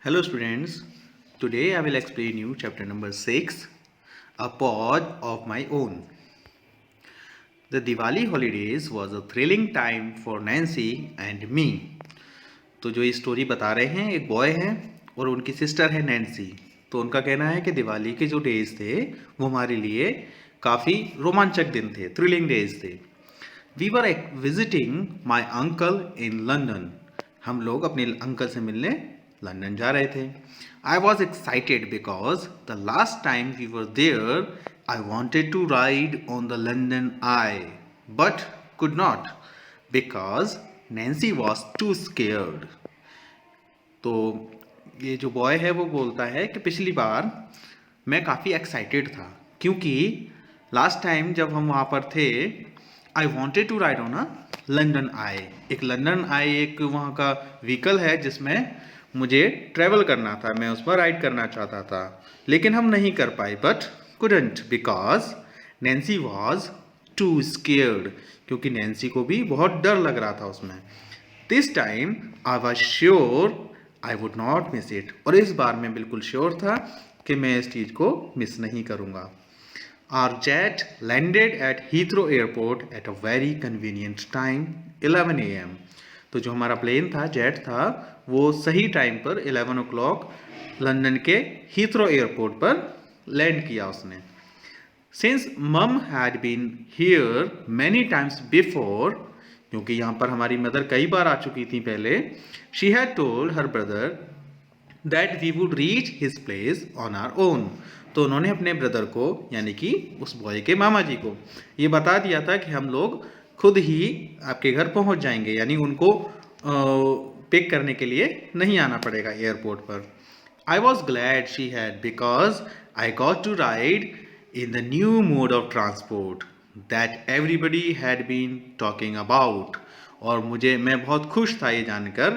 Hello students, today I will explain you chapter number 6, A Pod of My Own. The Diwali holidays was a thrilling time for Nancy and me. तो जो ये story बता रहे हैं एक boy है और उनकी सिस्टर है नैन्सी। तो उनका कहना है कि दिवाली के जो डेज थे वो हमारे लिए काफ़ी रोमांचक दिन थे, थ्रिलिंग डेज थे। We were visiting my uncle in London. हम लोग अपने अंकल से मिलने लंदन जा रहे थे। I was excited because the last time we were there I wanted to ride on the London Eye but could not because Nancy was too scared. तो ये जो बॉय है वो बोलता है कि पिछली बार मैं काफ़ी एक्साइटेड था क्योंकि लास्ट टाइम जब हम वहाँ पर थे I wanted to ride on a London eye. एक लंदन आई एक वहाँ का व्हीकल है जिसमें मुझे ट्रैवल करना था, मैं उस पर राइड करना चाहता था लेकिन हम नहीं कर पाए but couldn't because Nancy was too scared, क्योंकि नैन्सी को भी बहुत डर लग रहा था उसमें। This time I was sure I would not miss it, और इस बार मैं बिल्कुल श्योर था कि मैं इस चीज़ को मिस नहीं करूँगा। Our jet landed at Heathrow Airport at a very convenient time, 11 AM. तो जो हमारा प्लेन था, जेट था, वो सही टाइम पर 11 o'clock लंदन के हीथ्रो एयरपोर्ट पर लैंड किया उसने। Since mum had been here many times before, क्योंकि यहाँ पर हमारी मदर कई बार आ चुकी थी पहले, she had told her brother that we would reach his place on our own. तो उन्होंने अपने ब्रदर को यानी कि उस बॉय के मामा जी को ये बता दिया था कि हम लोग खुद ही आपके घर पहुंच जाएंगे, यानी उनको पिक करने के लिए नहीं आना पड़ेगा एयरपोर्ट पर। I was glad she had because I got to ride in the new mode of transport that everybody had been talking about. और मैं बहुत खुश था ये जानकर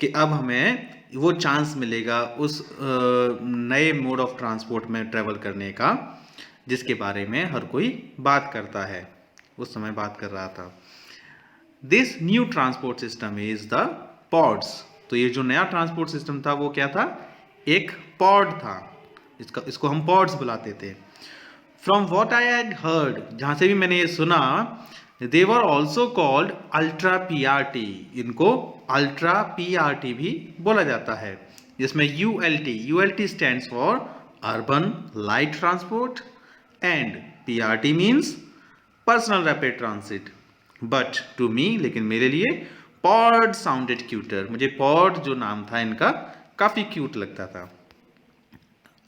कि अब हमें वो चांस मिलेगा उस नए मोड ऑफ ट्रांसपोर्ट में ट्रैवल करने का जिसके बारे में हर कोई बात करता है, उस समय बात कर रहा था। This new transport system is the pods. तो ये जो नया ट्रांसपोर्ट सिस्टम था वो क्या था? एक पॉड था, इसको हम पॉड्स बुलाते थे। From what I had heard, जहाँ से भी मैंने ये सुना, they were also called ultra PRT। इनको अल्ट्रा PRT भी बोला जाता है, जिसमें ULT stands for urban light transport and PRT means personal rapid transit. But to me, लेकिन मेरे लिए पॉड साउंडेड क्यूटर। मुझे पॉड जो नाम था इनका काफ़ी क्यूट लगता था।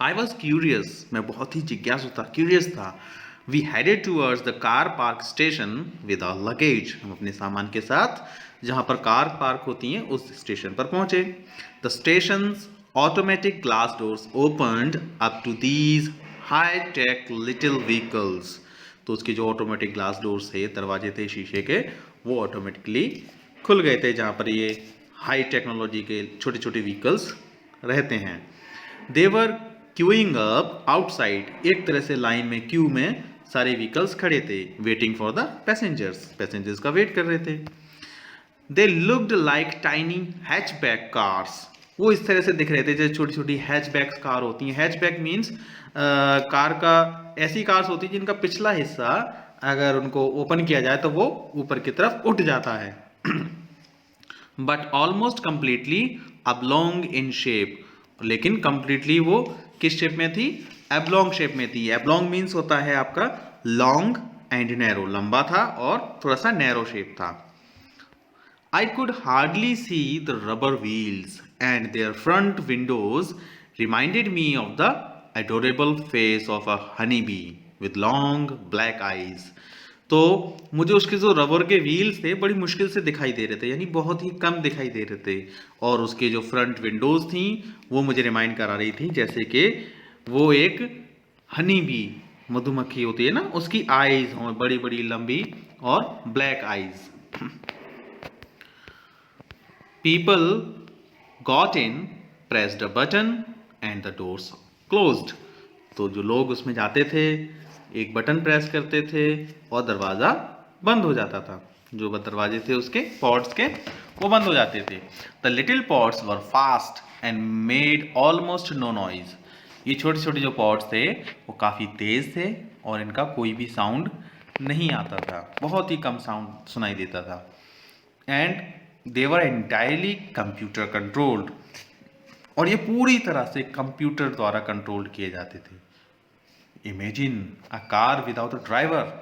आई वॉज क्यूरियस, मैं बहुत ही जिज्ञासु था, क्यूरियस था। We headed towards the car park station with our luggage. हम अपने सामान के साथ जहाँ पर कार पार्क होती हैं उस स्टेशन पर पहुँचे। The station's automatic glass doors opened up to these high tech little vehicles. तो उसके जो ऑटोमेटिक ग्लास डोर्स थे, दरवाजे थे शीशे के, वो ऑटोमेटिकली खुल गए थे जहाँ पर ये हाई टेक्नोलॉजी के छोटे छोटे व्हीकल्स रहते हैं। देवर क्यूइंग अप आउटसाइड, एक तरह से लाइन में क्यू में सारे व्हीकल्स खड़े थे, वेटिंग फॉर द पैसेंजर्स का वेट कर रहे थे। They looked like tiny hatchback cars. वो इस तरह से दिख रहे थे जैसे छोटी छोटी हैचबैक कार होती हैं। हैचबैक मीन्स कार का, ऐसी कार्स होती है जिनका पिछला हिस्सा अगर उनको ओपन किया जाए तो वो ऊपर की तरफ उठ जाता है। But almost completely oblong in shape, लेकिन कंप्लीटली वो किस शेप में थी? एबलोंग शेप में थी। एबलोंग मीन्स होता है आपका लॉन्ग एंड नैरो, लंबा था और थोड़ा सा नैरो शेप था। I could hardly see the rubber wheels and their front windows reminded me of the adorable face of a honey bee with long black eyes. तो मुझे उसके जो रबर के व्हील्स थे बड़ी मुश्किल से दिखाई दे रहे थे, यानी बहुत ही कम दिखाई दे रहे थे, और उसके जो फ्रंट विंडोज थी वो मुझे रिमाइंड करा रही थी जैसे कि वो एक हनी बी, मधुमक्खी होती है ना, उसकी आईज हों बड़ी बड़ी लंबी और black eyes. People got in, pressed a button and the doors closed. तो जो लोग उसमें जाते थे एक बटन प्रेस करते थे और दरवाज़ा बंद हो जाता था। जो दरवाजे थे उसके पॉड्स के वो बंद हो जाते थे। The little pods were fast and made almost no noise. ये छोटे छोटे जो पॉड्स थे वो काफ़ी तेज़ थे और इनका कोई भी साउंड नहीं आता था, बहुत ही कम साउंड सुनाई देता था. And they were entirely computer controlled, और ये पूरी तरह से कंप्यूटर द्वारा कंट्रोल्ड किए जाते थे. Imagine a car without a driver.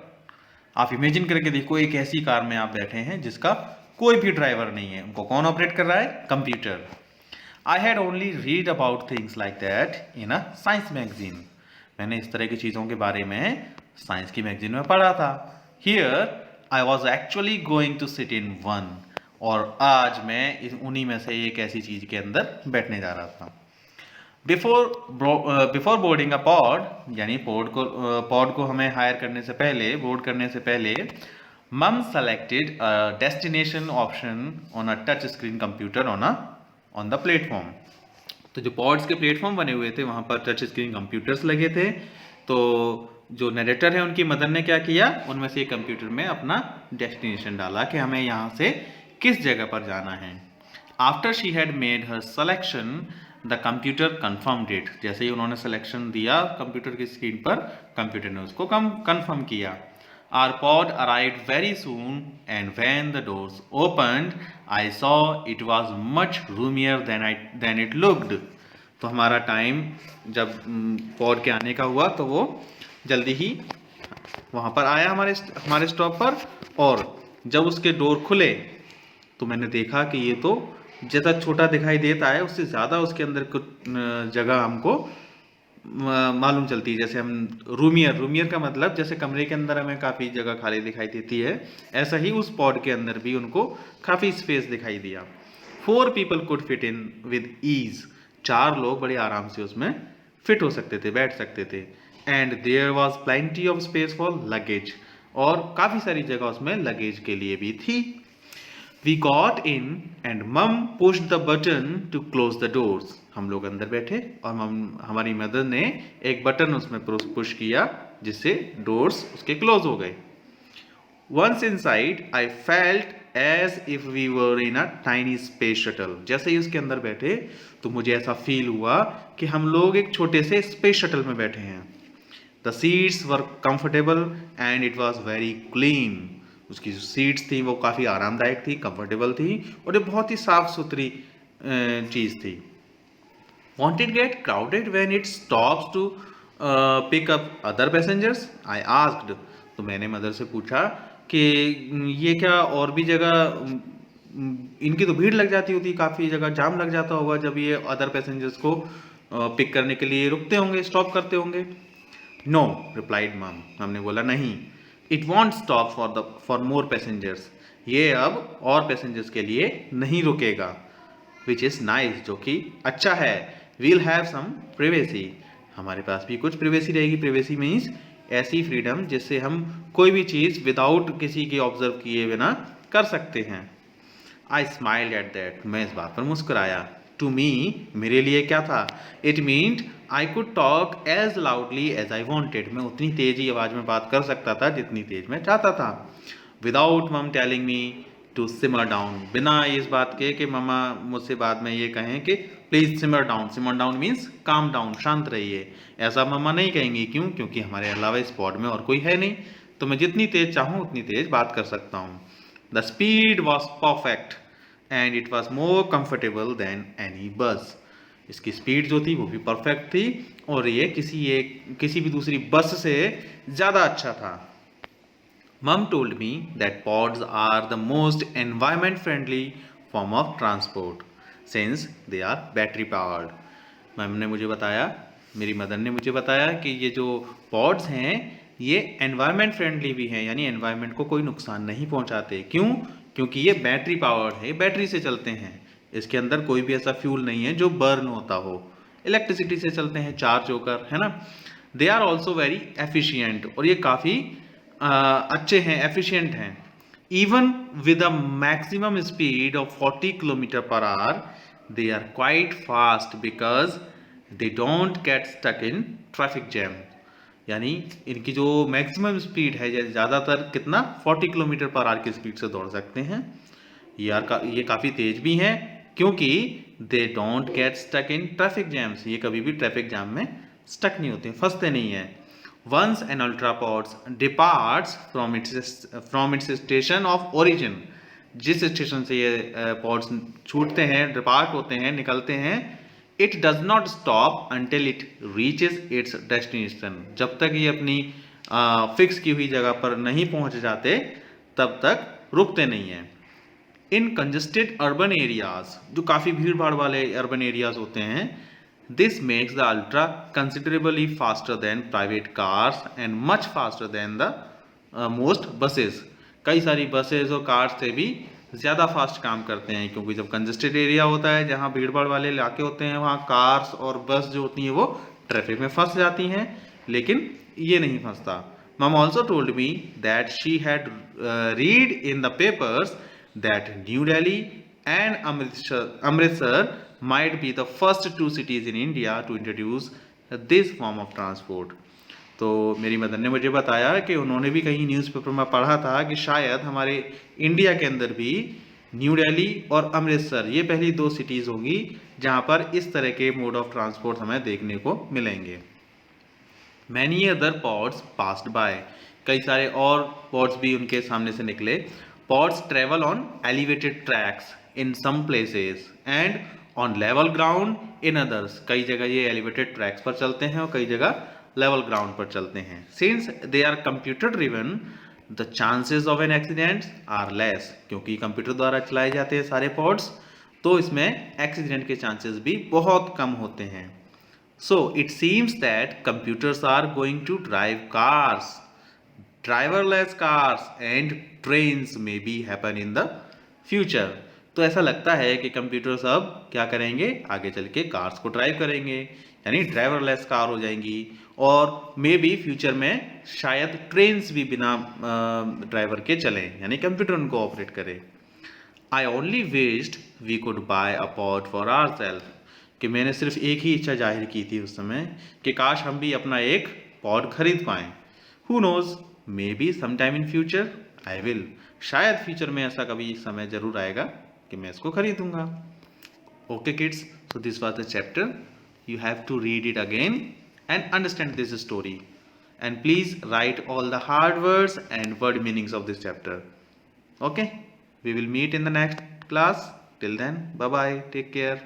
आप इमेजिन करके देखो, एक ऐसी कार में आप बैठे हैं जिसका कोई भी ड्राइवर नहीं है, उनको कौन ऑपरेट कर रहा है? Computer. I had only read about things like that in a science magazine. मैंने इस तरह की चीज़ों के बारे में साइंस की मैगजीन में पढ़ा था. Here I was actually going to sit in one, और आज मैं उन्हीं में से एक ऐसी चीज़ के अंदर बैठने जा रहा था. बिफोर बोर्डिंग अ पॉड, यानी पॉड को हमें हायर करने से पहले, बोर्ड करने से पहले, मम selected destination option on a touch screen computer on the platform. तो जो पॉड्स के प्लेटफॉर्म बने हुए थे वहाँ पर टच स्क्रीन कंप्यूटर्स लगे थे. तो जो नरेटर है उनकी मदर ने क्या किया, उनमें से एक कंप्यूटर में अपना डेस्टिनेशन डाला कि हमें यहाँ से किस जगह पर जाना है. After she had made her selection the computer confirmed it. जैसे ही उन्होंने सिलेक्शन दिया कंप्यूटर की स्क्रीन पर, कंप्यूटर ने उसको कन्फर्म किया. Our pod arrived very soon, and when the doors opened, I saw it was much roomier than it looked. तो हमारा टाइम जब पॉड के आने का हुआ तो वो जल्दी ही वहाँ पर आया हमारे स्टॉप पर, और जब उसके डोर खुले तो मैंने देखा कि ये तो जैसा छोटा दिखाई देता है उससे ज़्यादा उसके अंदर कुछ जगह हमको मालूम चलती है. जैसे हम रूमियर का मतलब जैसे कमरे के अंदर हमें काफ़ी जगह खाली दिखाई देती है, ऐसा ही उस पॉड के अंदर भी उनको काफ़ी स्पेस दिखाई दिया. 4 people could fit in with ease. 4 लोग बड़े आराम से उसमें फिट हो सकते थे, बैठ सकते थे. And there was plenty of space for luggage, और काफ़ी सारी जगह उसमें लगेज के लिए भी थी. We got in and mum pushed the button to close the doors. हम लोग अंदर बैठे और हमारी मदर ने एक बटन उसमें पुश किया जिससे डोर्स उसके क्लोज हो गए. Once inside, I felt as if we were in a tiny space shuttle. जैसे ही उसके अंदर बैठे तो मुझे ऐसा फील हुआ कि हम लोग एक छोटे से स्पेस शटल में बैठे हैं. The seats were comfortable and it was very clean. उसकी जो सीट्स थी वो काफ़ी आरामदायक थी, कंफर्टेबल थी, और ये बहुत ही साफ सुथरी चीज़ थी. Won't it get crowded when it stops to pick up other passengers? I asked. तो मैंने मदर से पूछा कि ये क्या और भी जगह इनकी तो भीड़ लग जाती होती, काफ़ी जगह जाम लग जाता होगा जब ये अदर पैसेंजर्स को पिक करने के लिए रुकते होंगे, स्टॉप करते होंगे. नो, रिप्लाइड मम. हमने बोला नहीं. It won't stop for more passengers. ये अब और पैसेंजर्स के लिए नहीं रुकेगा. विच इज़ नाइस, जो कि अच्छा है. We'll have some privacy. हमारे पास भी कुछ प्रिवेसी रहेगी. प्रिवेसी मीन्स ऐसी फ्रीडम जिससे हम कोई भी चीज़ विदाउट किसी के ऑब्जर्व किए बिना कर सकते हैं. आई स्माइल्ड एट दैट. मैं इस बात पर मुस्कुराया. टू मी, मेरे लिए क्या था? It meant I could talk as loudly as I wanted. मैं उतनी तेज़ी आवाज़ में बात कर सकता था जितनी तेज मैं चाहता था. Without mum telling me to simmer down. बिना इस बात के कि मम्मा मुझसे बाद में ये कहें कि please simmer down. Simmer down means calm down, शांत रहिए. ऐसा मम्मा नहीं कहेंगी. क्यों? क्योंकि हमारे अलावा इस पॉड में और कोई है नहीं, तो मैं जितनी तेज़ चाहूँ उतनी तेज़ बात कर सकता हूँ. The speed was perfect and it was more comfortable than any बस. इसकी स्पीड जो थी वो भी परफेक्ट थी और ये किसी भी दूसरी बस से ज़्यादा अच्छा था. Mum told me that pods are the most environment friendly form of transport since they are battery powered. Ma'am ने मुझे बताया, मेरी मदर ने मुझे बताया कि ये जो पॉड्स हैं ये एनवायरमेंट फ्रेंडली भी हैं, यानी एनवायरमेंट को कोई नुकसान नहीं पहुंचाते. क्यों? क्योंकि ये बैटरी पावर्ड है, बैटरी से चलते हैं. इसके अंदर कोई भी ऐसा फ्यूल नहीं है जो बर्न होता हो, इलेक्ट्रिसिटी से चलते हैं, चार्ज होकर, है ना. They are also very efficient. और ये काफ़ी अच्छे हैं, एफिशिएंट हैं. Even with a maximum speed of 40 kilometre per hour they are quite fast because they don't get stuck in traffic jam. यानी इनकी जो मैक्सिमम स्पीड है, ज़्यादातर कितना, 40 किलोमीटर पर आवर की स्पीड से दौड़ सकते हैं. ये काफ़ी तेज भी हैं क्योंकि they don't get stuck in traffic jams, ये कभी भी ट्रैफिक जाम में स्टक नहीं होते, फंसते नहीं हैं। Once an ultrapods departs from its station of origin, जिस स्टेशन से ये पॉड्स छूटते हैं, डिपार्ट होते हैं, निकलते हैं, it does not stop until it reaches it's destination, जब तक ये अपनी फिक्स की हुई जगह पर नहीं पहुंच जाते तब तक रुकते नहीं हैं। इन कंजेस्टेड अर्बन एरियाज, जो काफ़ी भीड़ भाड़ वाले अर्बन एरियाज होते हैं, this makes the ultra considerably faster than private cars and much faster than the most buses, कई सारी बसेस और कार्स से भी ज़्यादा फास्ट काम करते हैं, क्योंकि जब कंजेस्टेड एरिया होता है, जहाँ भीड़ भाड़ वाले इलाके होते हैं, वहाँ कार्स और बस जो होती हैं वो ट्रैफिक में फंस जाती हैं, लेकिन ये नहीं फंसता। मम also told me that she had read in the papers that New Delhi and Amritsar might be the first two cities in India to introduce this form of transport. तो मेरी मदर ने मुझे बताया कि उन्होंने भी कहीं न्यूज़पेपर में पढ़ा था कि शायद हमारे इंडिया के अंदर भी न्यू दिल्ली और अमृतसर ये पहली दो सिटीज़ होंगी जहाँ पर इस तरह के मोड ऑफ ट्रांसपोर्ट हमें देखने को मिलेंगे। Many other pods passed by, कई सारे और पॉड्स भी उनके सामने से निकले। Pods travel on elevated tracks in some places and on level ground in others. कई जगह ये elevated tracks पर चलते हैं और कई जगह level ground पर चलते हैं। Since they are computer driven, the chances of an accident are less. क्योंकि कंप्यूटर द्वारा चलाए जाते हैं सारे pods, तो इसमें एक्सीडेंट के चांसेस भी बहुत कम होते हैं। So it seems that computers are going to drive cars, driverless cars and trains may be happen in the future. तो ऐसा लगता है कि कंप्यूटर्स अब क्या करेंगे, आगे चल के कार्स को ड्राइव करेंगे, यानी ड्राइवरलेस कार हो जाएंगी, और मे बी फ्यूचर में शायद ट्रेन्स भी बिना ड्राइवर के चलें, यानी कंप्यूटर उनको ऑपरेट करे। I only wished we could buy a pod for ourself, कि मैंने सिर्फ एक ही इच्छा जाहिर की थी उस समय कि काश हम भी अपना एक पॉड खरीद पाएं। Who knows, may be some time in future I will, शायद फ्यूचर में ऐसा कभी समय जरूर आएगा कि मैं इसको खरीदूंगा। Okay kids, so this was the chapter, you have to read it again and understand this story, and please write all the hard words and word meanings of this chapter. Okay, we will meet in the next class. Till then, bye bye, take care.